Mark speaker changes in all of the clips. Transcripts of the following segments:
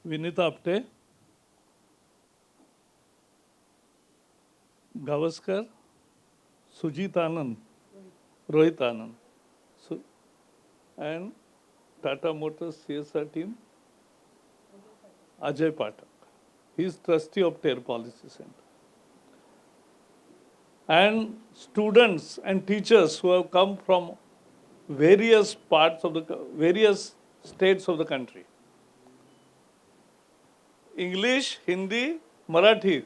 Speaker 1: Vinita Apte, Gavaskar, Sujit Anand, Rohit Anand, and Tata Motors CSR team, Ajay Pathak. He is trustee of TER Policy Center. And students and teachers who have come from various parts of various states of the country. English, Hindi, Marathi.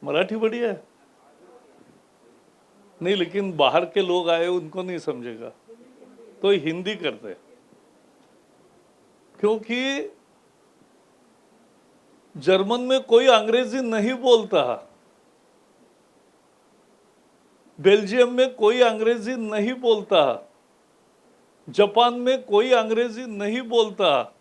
Speaker 1: Marathi बढ़िया है नहीं, लेकिन बाहर के लोग आए उनको नहीं समझेगा तो हिंदी करते, क्योंकि जर्मन में कोई अंग्रेजी नहीं बोलता, बेल्जियम में कोई अंग्रेजी नहीं बोलता, जापान में कोई अंग्रेजी नहीं बोलता,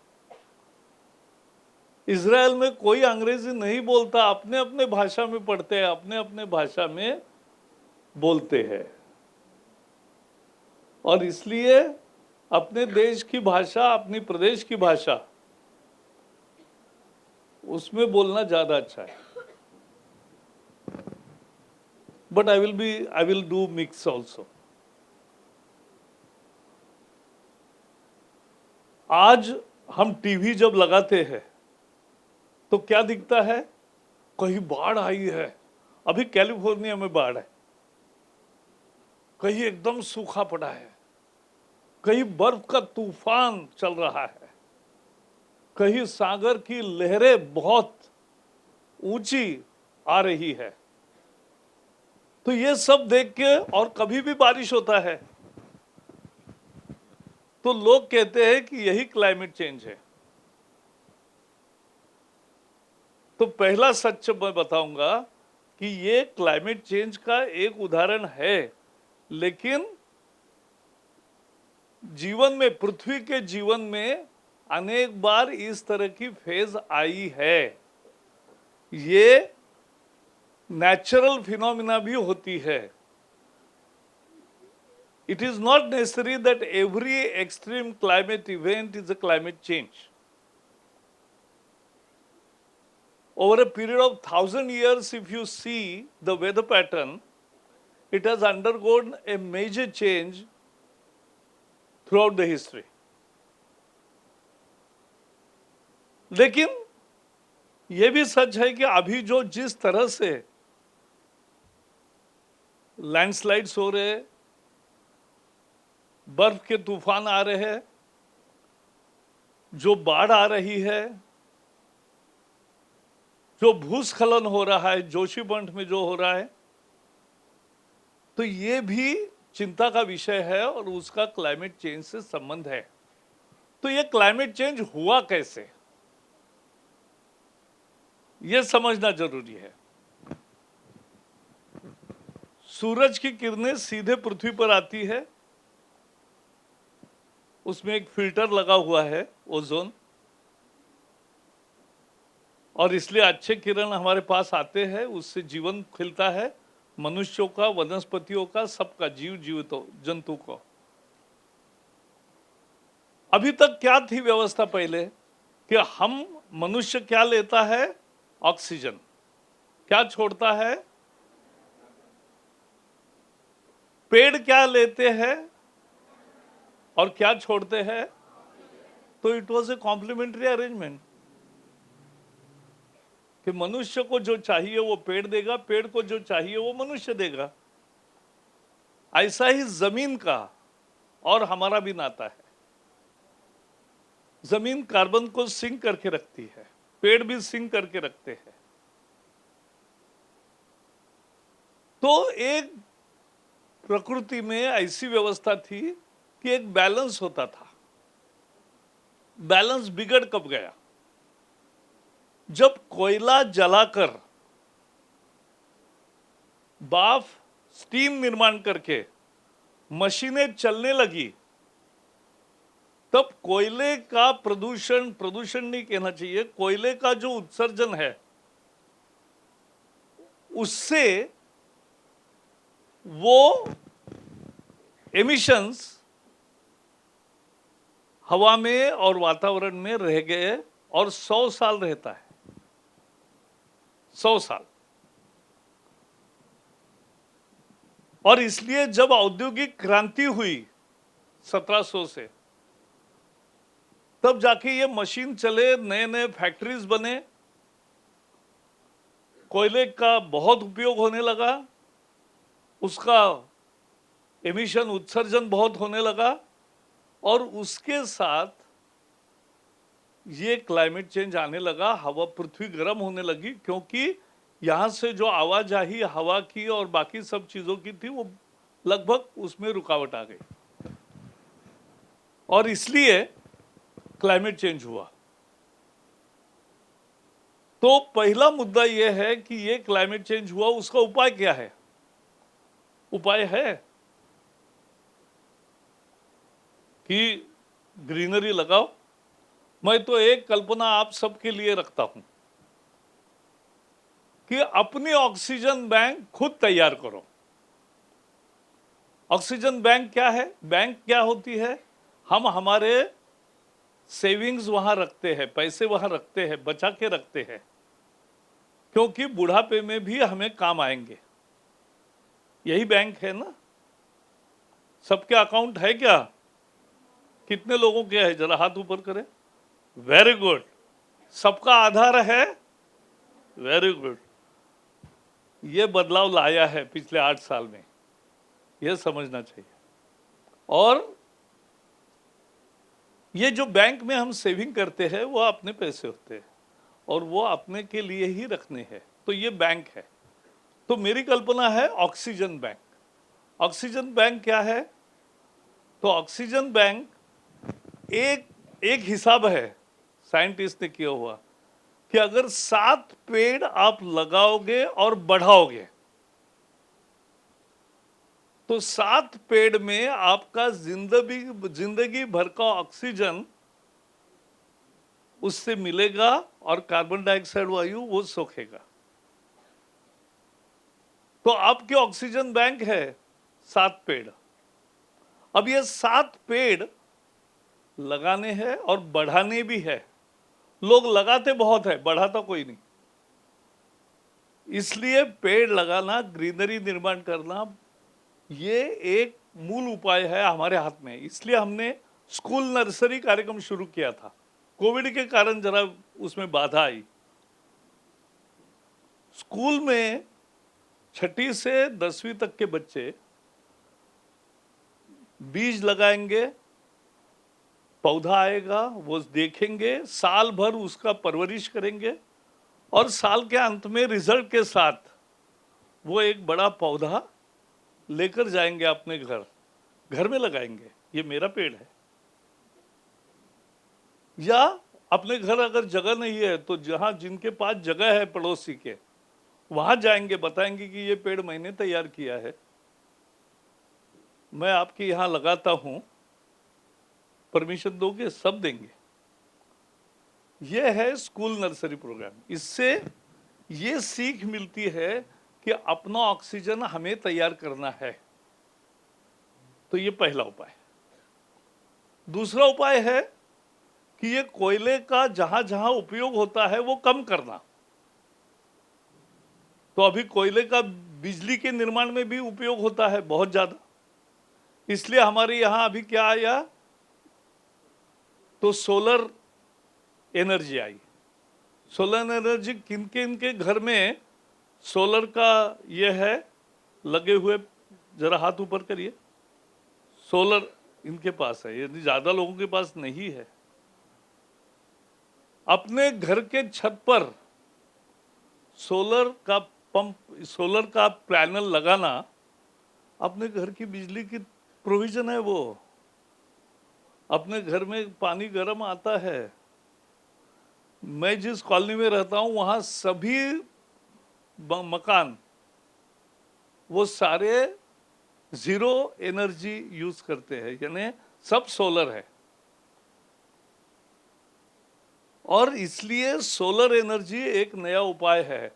Speaker 1: इजराइल में कोई अंग्रेजी नहीं बोलता। अपने अपने भाषा में पढ़ते हैं, अपने अपने भाषा में बोलते हैं, और इसलिए अपने देश की भाषा, अपनी प्रदेश की भाषा, उसमें बोलना ज्यादा अच्छा है। But I will do mix also. आज हम टीवी जब लगाते हैं तो क्या दिखता है? कहीं बाढ़ आई है, अभी कैलिफोर्निया में बाढ़ है, कहीं एकदम सूखा पड़ा है, कहीं बर्फ का तूफान चल रहा है, कहीं सागर की लहरें बहुत ऊंची आ रही है। तो ये सब देख के, और कभी भी बारिश होता है तो लोग कहते हैं कि यही क्लाइमेट चेंज है। तो पहला सच मैं बताऊंगा कि ये क्लाइमेट चेंज का एक उदाहरण है, लेकिन जीवन में, पृथ्वी के जीवन में अनेक बार इस तरह की फेज आई है। ये नेचुरल फिनोमिना भी होती है। It is not necessary that every extreme climate event is a climate change. Over a period of 1,000 years, if you see the weather pattern, it has undergone a major change throughout the history. लेकिन यह भी सच है कि अभी जो जिस तरह से लैंडस्लाइड्स हो रहे, बर्फ के तूफान आ रहे हैं, जो बाढ़ आ रही है, जो भूस्खलन हो रहा है, जोशीमठ में जो हो रहा है, तो ये भी चिंता का विषय है और उसका क्लाइमेट चेंज से संबंध है। तो ये क्लाइमेट चेंज हुआ कैसे, ये समझना जरूरी है। सूरज की किरणें सीधे पृथ्वी पर आती है, उसमें एक फिल्टर लगा हुआ है, ओजोन, और इसलिए अच्छे किरण हमारे पास आते हैं, उससे जीवन खिलता है, मनुष्यों का, वनस्पतियों का, सबका, जीवित जंतु को। अभी तक क्या थी व्यवस्था पहले कि हम, मनुष्य क्या लेता है? ऑक्सीजन। क्या छोड़ता है? पेड़ क्या लेते हैं और क्या छोड़ते हैं? तो it was a complimentary arrangement कि मनुष्य को जो चाहिए वो पेड़ देगा, पेड़ को जो चाहिए वो मनुष्य देगा। ऐसा ही जमीन का और हमारा भी नाता है। जमीन कार्बन को सिंक करके रखती है, पेड़ भी सिंक करके रखते हैं। तो एक प्रकृति में ऐसी व्यवस्था थी कि एक बैलेंस होता था। बैलेंस बिगड़ कब गया? जब कोयला जलाकर भाप, स्टीम निर्माण करके मशीनें चलने लगी, तब कोयले का प्रदूषण नहीं कहना चाहिए, कोयले का जो उत्सर्जन है उससे वो एमिशंस हवा में और वातावरण में रह गए और 100 साल रहता है, 100 साल। और इसलिए जब औद्योगिक क्रांति हुई 1700 से, तब जाके ये मशीन चले, नए नए फैक्ट्रीज बने, कोयले का बहुत उपयोग होने लगा, उसका एमिशन उत्सर्जन बहुत होने लगा, और उसके साथ ये क्लाइमेट चेंज आने लगा। हवा, पृथ्वी गर्म होने लगी, क्योंकि यहां से जो आवाजाही हवा की और बाकी सब चीजों की थी, वो लगभग उसमें रुकावट आ गई, और इसलिए क्लाइमेट चेंज हुआ। तो पहला मुद्दा यह है कि ये क्लाइमेट चेंज हुआ, उसका उपाय क्या है? उपाय है कि ग्रीनरी लगाओ। मैं तो एक कल्पना आप सबके लिए रखता हूं कि अपनी ऑक्सीजन बैंक खुद तैयार करो। ऑक्सीजन बैंक क्या है? बैंक क्या होती है? हम हमारे सेविंग्स वहां रखते हैं, पैसे वहां रखते हैं, बचा के रखते हैं, क्योंकि बुढ़ापे में भी हमें काम आएंगे। यही बैंक है ना? सबके अकाउंट है क्या? कितने लोगों के है? जरा हाथ ऊपर करें। Very good. सबका आधार है? Very good. ये बदलाव लाया है पिछले 8 साल में, यह समझना चाहिए। और ये जो बैंक में हम सेविंग करते हैं, वो अपने पैसे होते हैं, और वो अपने के लिए ही रखने हैं, तो ये बैंक है। तो मेरी कल्पना है ऑक्सीजन बैंक। ऑक्सीजन बैंक क्या है? तो ऑक्सीजन बैंक एक हिसाब है साइंटिस्ट ने किया हुआ कि अगर 7 पेड़ आप लगाओगे और बढ़ाओगे, तो 7 पेड़ में आपका जिंदगी भर का ऑक्सीजन उससे मिलेगा, और कार्बन डाइऑक्साइड वायु वो सोखेगा। तो आपके ऑक्सीजन बैंक है 7 पेड़। अब ये 7 पेड़ लगाने हैं और बढ़ाने भी है। लोग लगाते बहुत है, बढ़ाता कोई नहीं। इसलिए पेड़ लगाना, ग्रीनरी निर्माण करना, ये एक मूल उपाय है हमारे हाथ में। इसलिए हमने स्कूल नर्सरी कार्यक्रम शुरू किया था। कोविड के कारण जरा उसमें बाधा आई। स्कूल में 6ठी से 10वीं तक के बच्चे बीज लगाएंगे, पौधा आएगा, वो देखेंगे, साल भर उसका परवरिश करेंगे, और साल के अंत में रिजल्ट के साथ वो एक बड़ा पौधा लेकर जाएंगे अपने घर में लगाएंगे। ये मेरा पेड़ है। या अपने घर अगर जगह नहीं है, तो जहां जिनके पास जगह है पड़ोसी के, वहां जाएंगे, बताएंगे कि ये पेड़ मैंने तैयार किया है, मैं आपके यहां लगाता हूं, परमिशन दोगे? सब देंगे। यह है स्कूल नर्सरी प्रोग्राम। इससे ये सीख मिलती है कि अपना ऑक्सीजन हमें तैयार करना है। तो ये पहला उपाय। दूसरा उपाय है कि ये कोयले का जहां जहां उपयोग होता है वो कम करना। तो अभी कोयले का बिजली के निर्माण में भी उपयोग होता है बहुत ज्यादा, इसलिए हमारे यहां अभी क्या आया? तो सोलर एनर्जी आई। सोलर एनर्जी किनके घर में सोलर का ये है लगे हुए? जरा हाथ ऊपर करिए। सोलर इनके पास है, यदि ज्यादा लोगों के पास नहीं है। अपने घर के छत पर सोलर का पंप, सोलर का पैनल लगाना, अपने घर की बिजली की प्रोविजन है। वो अपने घर में पानी गर्म आता है। मैं जिस कॉलोनी में रहता हूं, वहां सभी मकान वो सारे 0 एनर्जी यूज करते हैं, यानी सब सोलर है। और इसलिए सोलर एनर्जी एक नया उपाय है।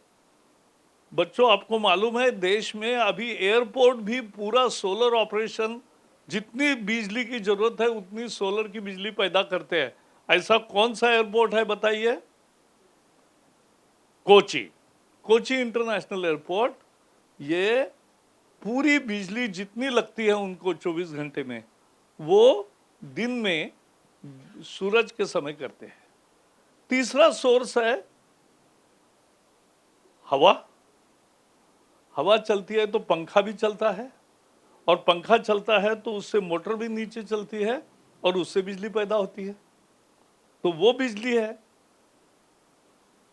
Speaker 1: बच्चों, आपको मालूम है देश में अभी एयरपोर्ट भी पूरा सोलर ऑपरेशन जितनी बिजली की जरूरत है उतनी सोलर की बिजली पैदा करते हैं। ऐसा कौन सा एयरपोर्ट है बताइए? कोची। कोची इंटरनेशनल एयरपोर्ट, ये पूरी बिजली जितनी लगती है उनको 24 घंटे में, वो दिन में सूरज के समय करते हैं। तीसरा सोर्स है हवा। हवा चलती है तो पंखा भी चलता है, और पंखा चलता है तो उससे मोटर भी नीचे चलती है और उससे बिजली पैदा होती है। तो वो बिजली है।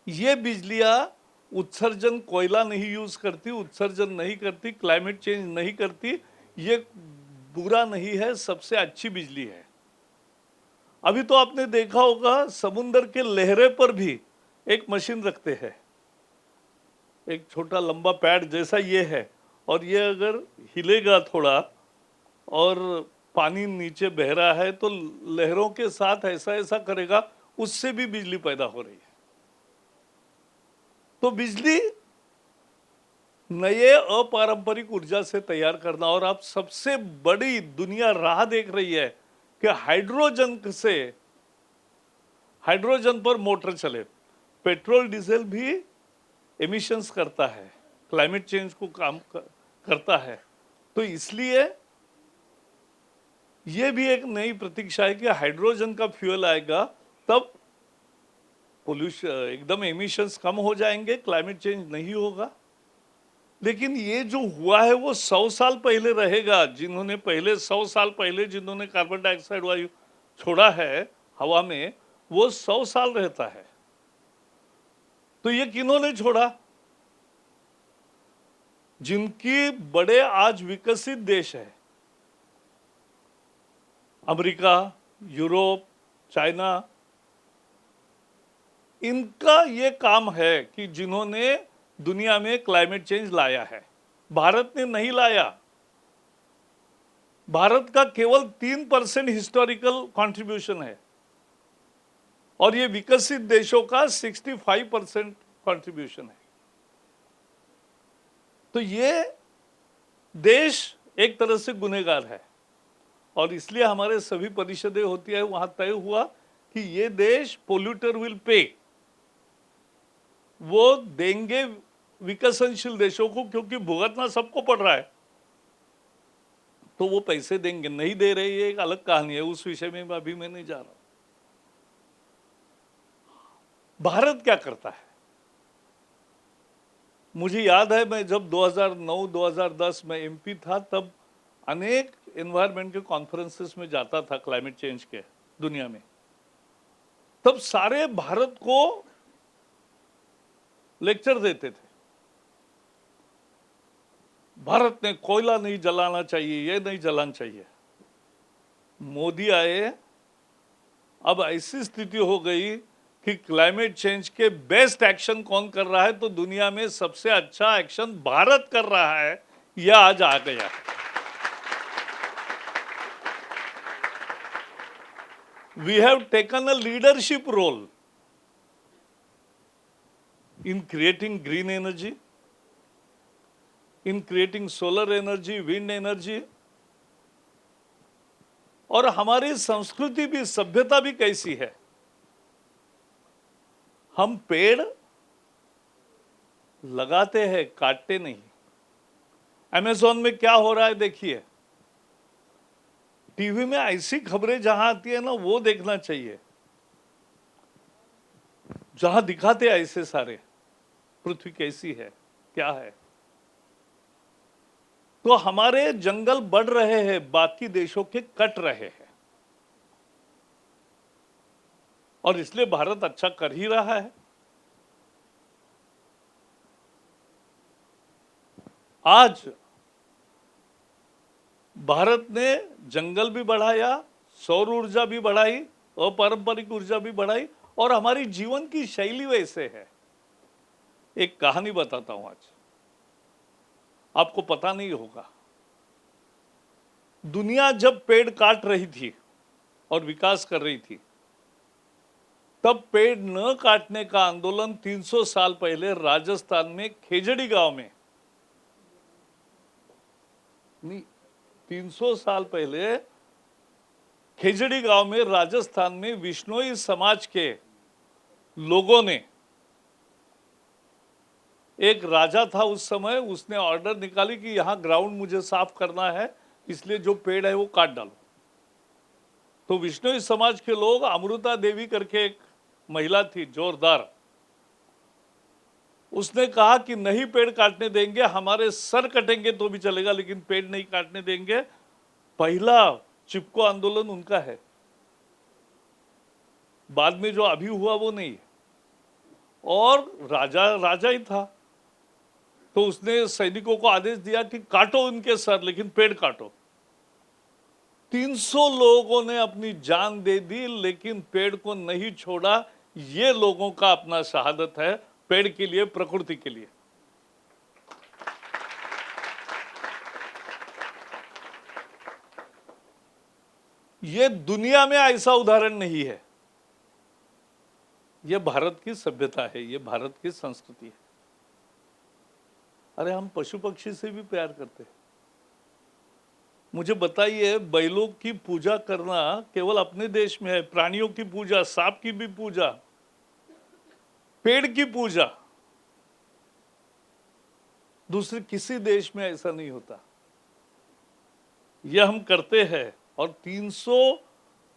Speaker 1: ये बिजलियां उत्सर्जन, कोयला नहीं यूज करती, उत्सर्जन नहीं करती, क्लाइमेट चेंज नहीं करती। ये बुरा नहीं है, सबसे अच्छी बिजली है। अभी तो आपने देखा होगा समुद्र के लहरे पर भी एक मशीन रखते हैं, एक छोटा लंबा पैड जैसा ये है, और ये अगर हिलेगा थोड़ा और पानी नीचे बह रहा है तो लहरों के साथ ऐसा ऐसा करेगा, उससे भी बिजली पैदा हो रही है। तो बिजली नए अपारंपरिक ऊर्जा से तैयार करना, और अब सबसे बड़ी दुनिया राह देख रही है कि हाइड्रोजन पर मोटर चले। पेट्रोल डीजल भी एमिशंस करता है, क्लाइमेट चेंज को काम करता है। तो इसलिए यह भी एक नई प्रतीक्षा है कि हाइड्रोजन का फ्यूल आएगा, तब पोल्यूशन एकदम एमिशंस कम हो जाएंगे, क्लाइमेट चेंज नहीं होगा। लेकिन ये जो हुआ है वो 100 साल पहले रहेगा। जिन्होंने पहले 100 साल पहले जिन्होंने कार्बन डाइऑक्साइड वायु छोड़ा है हवा में, वो 100 साल रहता है। तो ये किन्होंने छोड़ा? जिनकी बड़े आज विकसित देश है, अमेरिका, यूरोप, चाइना, इनका ये काम है कि जिन्होंने दुनिया में क्लाइमेट चेंज लाया है। भारत ने नहीं लाया। भारत का केवल 3% हिस्टोरिकल कंट्रीब्यूशन है, और ये विकसित देशों का 65% कंट्रीब्यूशन है। तो ये देश एक तरह से गुनहगार है, और इसलिए हमारे सभी परिषदें होती है, वहां तय हुआ कि ये देश पोल्यूटर विल पे, वो देंगे विकसनशील देशों को, क्योंकि भुगतना सबको पड़ रहा है, तो वो पैसे देंगे। नहीं दे रहे, ये एक अलग कहानी है, उस विषय में अभी मैं नहीं जा रहा। भारत क्या करता है? मुझे याद है, मैं जब 2009-2010 में एमपी था, तब अनेक एनवायरमेंट के कॉन्फ्रेंसेस में जाता था क्लाइमेट चेंज के दुनिया में। तब सारे भारत को लेक्चर देते थे, भारत ने कोयला नहीं जलाना चाहिए, ये नहीं जलाना चाहिए। मोदी आए, अब ऐसी स्थिति हो गई कि क्लाइमेट चेंज के बेस्ट एक्शन कौन कर रहा है, तो दुनिया में सबसे अच्छा एक्शन भारत कर रहा है, यह आज आ गया। We have taken a leadership role in creating green energy, in creating solar energy, wind energy, और हमारी संस्कृति भी, सभ्यता भी कैसी है। हम पेड़ लगाते हैं, काटते नहीं। अमेज़न में क्या हो रहा है देखिए। टीवी में ऐसी खबरें जहां आती है ना, वो देखना चाहिए, जहां दिखाते हैं ऐसे सारे पृथ्वी कैसी है, क्या है। तो हमारे जंगल बढ़ रहे हैं, बाकी देशों के कट रहे हैं, और इसलिए भारत अच्छा कर ही रहा है। आज भारत ने जंगल भी बढ़ाया, सौर ऊर्जा भी बढ़ाई, अपारंपरिक ऊर्जा भी बढ़ाई, और हमारी जीवन की शैली वैसे है। एक कहानी बताता हूं आज, आपको पता नहीं होगा। दुनिया जब पेड़ काट रही थी और विकास कर रही थी, तब पेड़ न काटने का आंदोलन 300 साल पहले राजस्थान में खेजड़ी गांव में, 300 साल पहले खेजड़ी गांव में राजस्थान में विश्नोई समाज के लोगों ने, एक राजा था उस समय, उसने ऑर्डर निकाली कि यहां ग्राउंड मुझे साफ करना है, इसलिए जो पेड़ है वो काट डालो। तो विश्नोई समाज के लोग, अमृता देवी करके एक महिला थी जोरदार, उसने कहा कि नहीं पेड़ काटने देंगे, हमारे सर कटेंगे तो भी चलेगा लेकिन पेड़ नहीं काटने देंगे। पहला चिपको आंदोलन उनका है, बाद में जो अभी हुआ वो नहीं है। और राजा राजा ही था, तो उसने सैनिकों को आदेश दिया कि काटो उनके सर, लेकिन पेड़ काटो। 300 लोगों ने अपनी जान दे दी लेकिन पेड़ को नहीं छोड़ा। ये लोगों का अपना शहादत है, पेड़ के लिए, प्रकृति के लिए। ये दुनिया में ऐसा उदाहरण नहीं है। ये भारत की सभ्यता है, ये भारत की संस्कृति है। अरे हम पशु पक्षी से भी प्यार करते हैं। मुझे बताइए, बैलों की पूजा करना केवल अपने देश में है, प्राणियों की पूजा, सांप की भी पूजा, पेड़ की पूजा दूसरे किसी देश में ऐसा नहीं होता। यह हम करते हैं। और 300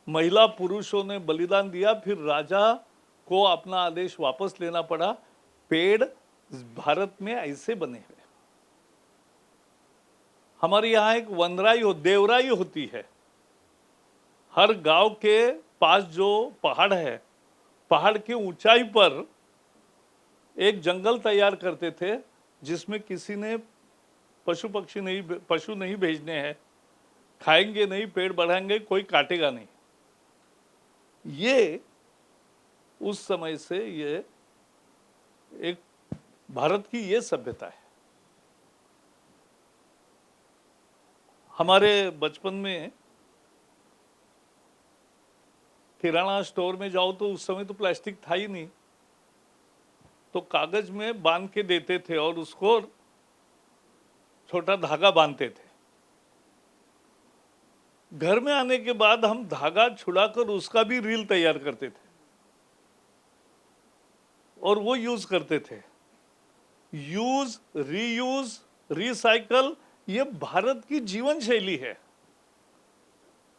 Speaker 1: महिला पुरुषों ने बलिदान दिया, फिर राजा को अपना आदेश वापस लेना पड़ा। पेड़ भारत में ऐसे बने हैं। हमारे यहाँ एक वनराई देवराई होती है। हर गांव के पास जो पहाड़ है, पहाड़ की ऊंचाई पर एक जंगल तैयार करते थे जिसमें किसी ने पशु नहीं भेजने हैं, खाएंगे नहीं, पेड़ बढ़ाएंगे, कोई काटेगा नहीं। ये उस समय से ये एक भारत की ये सभ्यता है। हमारे बचपन में किराना स्टोर में जाओ तो उस समय तो प्लास्टिक था ही नहीं, तो कागज में बांध के देते थे और उसको छोटा धागा बांधते थे। घर में आने के बाद हम धागा छुड़ाकर उसका भी रील तैयार करते थे और वो यूज करते थे। यूज, रीयूज, रिसाइकल, ये भारत की जीवन शैली है।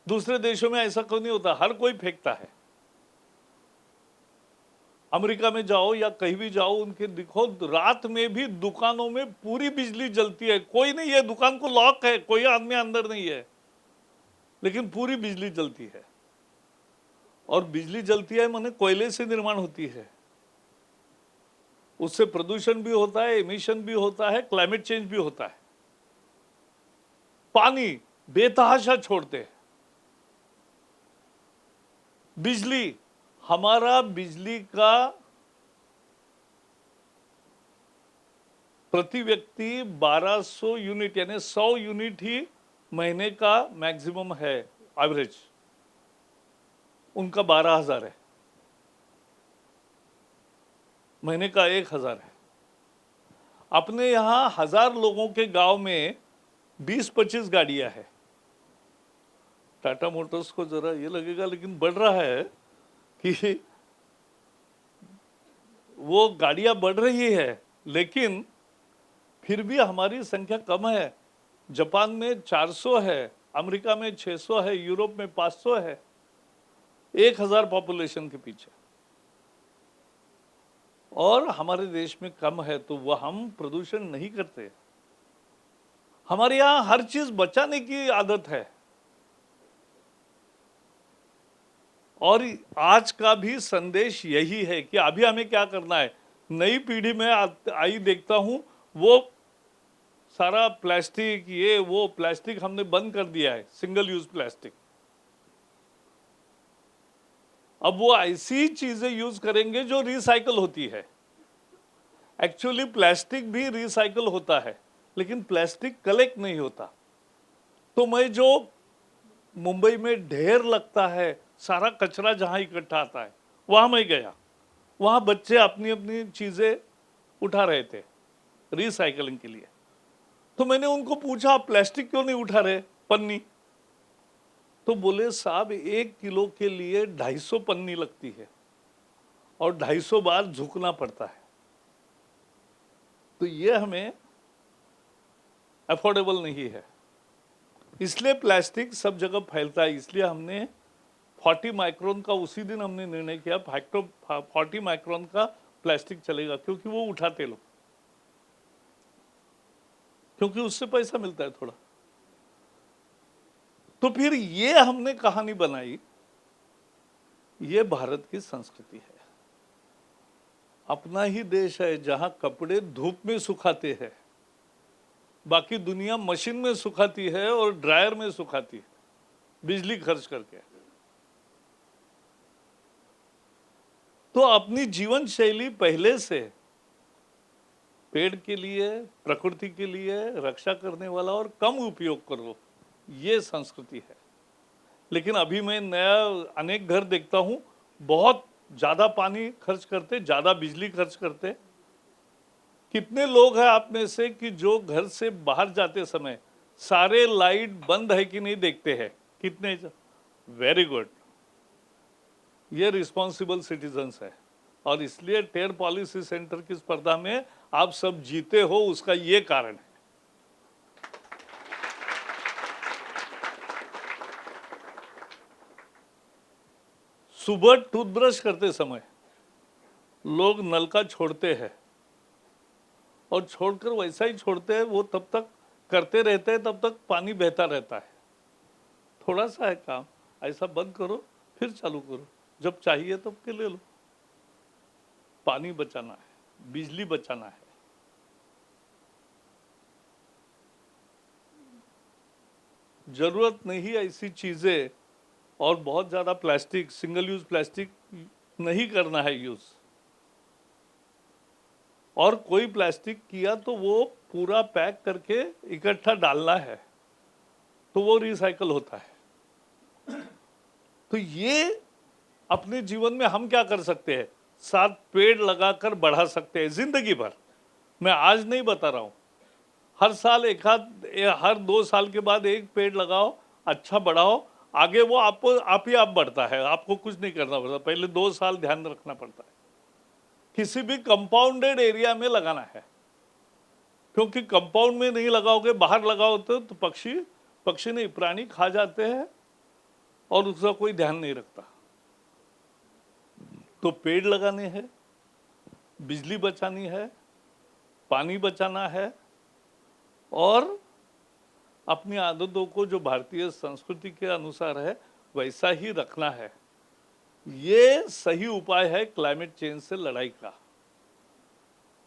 Speaker 1: दूसरे देशों में ऐसा क्यों नहीं होता? हर कोई फेंकता है। अमेरिका में जाओ या कहीं भी जाओ, उनके देखो रात में भी दुकानों में पूरी बिजली जलती है। कोई नहीं है, दुकान को लॉक है, कोई आदमी अंदर नहीं है, लेकिन पूरी बिजली जलती है। और बिजली जलती है माने कोयले से निर्माण होती है। उससे प्रदूषण भी होता है, एमिशन भी होता है, क्लाइमेट चेंज भी होता है। पानी बेतहाशा छोड़ते हैं। बिजली, हमारा बिजली का प्रति व्यक्ति 1200 यूनिट यानी 100 यूनिट ही महीने का मैक्सिमम है, एवरेज। उनका 12,000 है, महीने का 1,000 है। अपने यहां 1000 लोगों के गांव में 20-25 गाड़ियां हैं। टाटा मोटर्स को जरा ये लगेगा, लेकिन बढ़ रहा है कि वो गाड़ियां बढ़ रही है, लेकिन फिर भी हमारी संख्या कम है। जापान में 400 है, अमेरिका में 600 है, यूरोप में 500 है, 1000 पॉपुलेशन के पीछे। और हमारे देश में कम है, तो वह हम प्रदूषण नहीं करते। हमारे यहां हर चीज बचाने की आदत है। और आज का भी संदेश यही है कि अभी हमें क्या करना है। नई पीढ़ी में आई देखता हूं, वो सारा प्लास्टिक, ये वो प्लास्टिक हमने बंद कर दिया है, सिंगल यूज प्लास्टिक। अब वो ऐसी चीजें यूज करेंगे जो रिसाइकल होती है। एक्चुअली प्लास्टिक भी रिसाइकल होता है, लेकिन प्लास्टिक कलेक्ट नहीं होता। तो मैं जो मुंबई में ढेर लगता है, सारा कचरा जहां इकट्ठा आता है, वहां मैं गया। वहां बच्चे अपनी अपनी चीजें उठा रहे थे रिसाइकलिंग के लिए। तो मैंने उनको पूछा, आप प्लास्टिक क्यों नहीं उठा रहे? पन्नी। तो बोले साहब 1 किलो के लिए 250 पन्नी लगती है और 250 बार झुकना पड़ता है, तो ये हमें अफोर्डेबल नहीं है। इसलिए प्लास्टिक सब जगह फैलता है। इसलिए हमने 40 माइक्रोन का उसी दिन हमने निर्णय किया, 40 माइक्रोन का प्लास्टिक चलेगा, क्योंकि वो उठाते लोग, क्योंकि उससे पैसा मिलता है थोड़ा। तो फिर ये हमने कहानी बनाई, ये भारत की संस्कृति है। अपना ही देश है जहां कपड़े धूप में सुखाते हैं, बाकी दुनिया मशीन में सुखाती है और ड्रायर में सुखाती है, बिजली खर्च करके। तो अपनी जीवन शैली पहले से पेड़ के लिए, प्रकृति के लिए रक्षा करने वाला और कम उपयोग करो, ये संस्कृति है। लेकिन अभी मैं नया अनेक घर देखता हूं, बहुत ज्यादा पानी खर्च करते, ज्यादा बिजली खर्च करते। कितने लोग हैं आप में से कि जो घर से बाहर जाते समय सारे लाइट बंद है कि नहीं देखते हैं? कितने? वेरी गुड, ये रिस्पॉन्सिबल सिटीजन्स है। और इसलिए टेयर पॉलिसी सेंटर की स्पर्धा में आप सब जीते हो, उसका ये कारण है। सुबह टूथब्रश करते समय लोग नल का छोड़ते हैं और छोड़कर वैसा ही छोड़ते हैं, वो तब तक करते रहते हैं, तब तक पानी बहता रहता है। थोड़ा सा है काम, ऐसा बंद करो फिर चालू करो, जब चाहिए तब के ले लो। पानी बचाना है, बिजली बचाना है। जरूरत नहीं ऐसी चीजें और बहुत ज्यादा प्लास्टिक, सिंगल यूज प्लास्टिक नहीं करना है यूज। और कोई प्लास्टिक किया तो वो पूरा पैक करके इकट्ठा डालना है, तो वो रिसाइकल होता है। तो ये अपने जीवन में हम क्या कर सकते हैं? 7 पेड़ लगाकर बढ़ा सकते हैं जिंदगी भर। मैं आज नहीं बता रहा हूं, हर साल हर 2 साल के बाद 1 पेड़ लगाओ, अच्छा बढ़ाओ, आगे वो आप ही आप बढ़ता है, आपको कुछ नहीं करना पड़ता। पहले 2 साल ध्यान रखना पड़ता है। किसी भी कंपाउंडेड एरिया में लगाना है, क्योंकि कंपाउंड में नहीं लगाओगे, बाहर लगाओ तो पक्षी नहीं, प्राणी खा जाते हैं और उसका कोई ध्यान नहीं रखता। तो पेड़ लगाने हैं, बिजली बचानी है, पानी बचाना है, और अपनी आदतों को जो भारतीय संस्कृति के अनुसार है वैसा ही रखना है। ये सही उपाय है क्लाइमेट चेंज से लड़ाई का।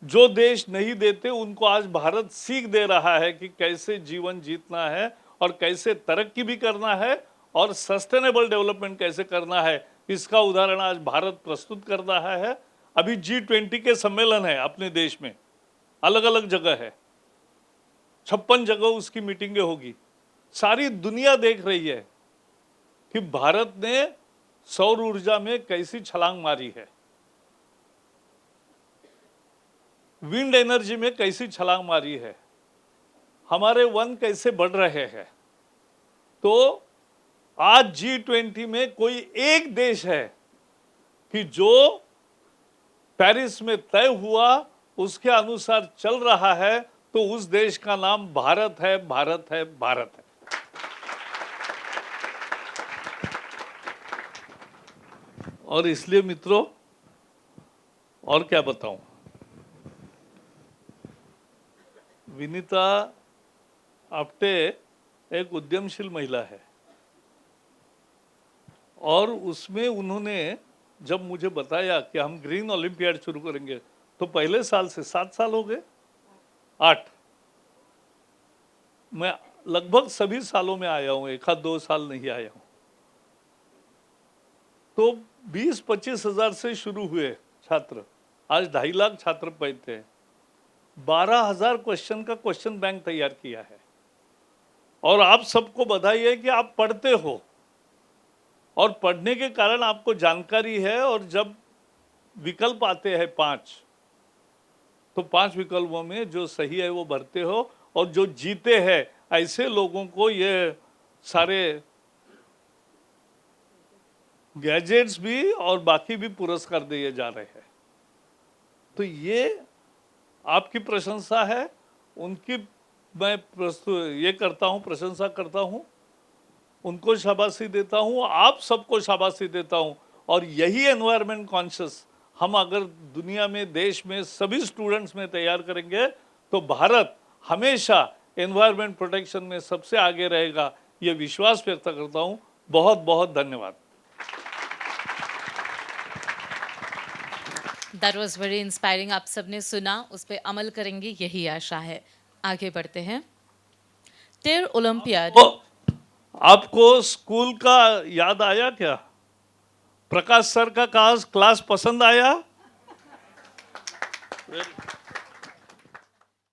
Speaker 1: जो देश नहीं देते उनको आज भारत सीख दे रहा है कि कैसे जीवन जीतना है और कैसे तरक्की भी करना है और सस्टेनेबल डेवलपमेंट कैसे करना है। इसका उदाहरण आज भारत प्रस्तुत कर रहा है। अभी G20 के सम्मेलन है अपने देश में, अलग अलग जगह है, 56 जगह उसकी मीटिंगें होगी। सारी दुनिया देख रही है कि भारत ने सौर ऊर्जा में कैसी छलांग मारी है, विंड एनर्जी में कैसी छलांग मारी है, हमारे वन कैसे बढ़ रहे हैं। तो आज G20 में कोई एक देश है कि जो पेरिस में तय हुआ उसके अनुसार चल रहा है, तो उस देश का नाम भारत है, भारत है, भारत है। और इसलिए मित्रों, और क्या बताऊं, विनीता आप्टे एक उद्यमशील महिला है और उसमें उन्होंने जब मुझे बताया कि हम ग्रीन ओलंपियाड शुरू करेंगे, तो पहले साल से 7 साल हो गए, 8, मैं लगभग सभी सालों में आया हूं, 1-2 साल नहीं आया हूं। तो 20-25 हजार से शुरू हुए छात्र, आज 2.5 लाख छात्र पढ़ते हैं। 12,000 क्वेश्चन का क्वेश्चन बैंक तैयार किया है। और आप सबको बधाई है कि आप पढ़ते हो और पढ़ने के कारण आपको जानकारी है। और जब विकल्प आते हैं 5, तो 5 विकल्पों में जो सही है वो भरते हो, और जो जीते हैं ऐसे लोगों को ये सारे गैजेट्स भी और बाकी भी पुरस्कार दिए जा रहे हैं। तो ये आपकी प्रशंसा है, उनकी मैं ये करता हूं, प्रशंसा करता हूं, उनको शाबाशी देता हूं, आप सबको शाबाशी देता हूं। और यही एनवायरनमेंट कॉन्शियस हम अगर दुनिया में, देश में सभी स्टूडेंट्स में तैयार करेंगे तो भारत हमेशा एनवायरनमेंट प्रोटेक्शन में सबसे आगे रहेगा, ये विश्वास व्यक्त करता हूं। बहुत बहुत धन्यवाद।
Speaker 2: That was very inspiring. आप सबने सुना, उस पर अमल करेंगे, यही आशा है। आगे बढ़ते हैं। टेर ओलंपियाड।
Speaker 1: आपको स्कूल का याद आया क्या? प्रकाश सर का क्लास पसंद आया?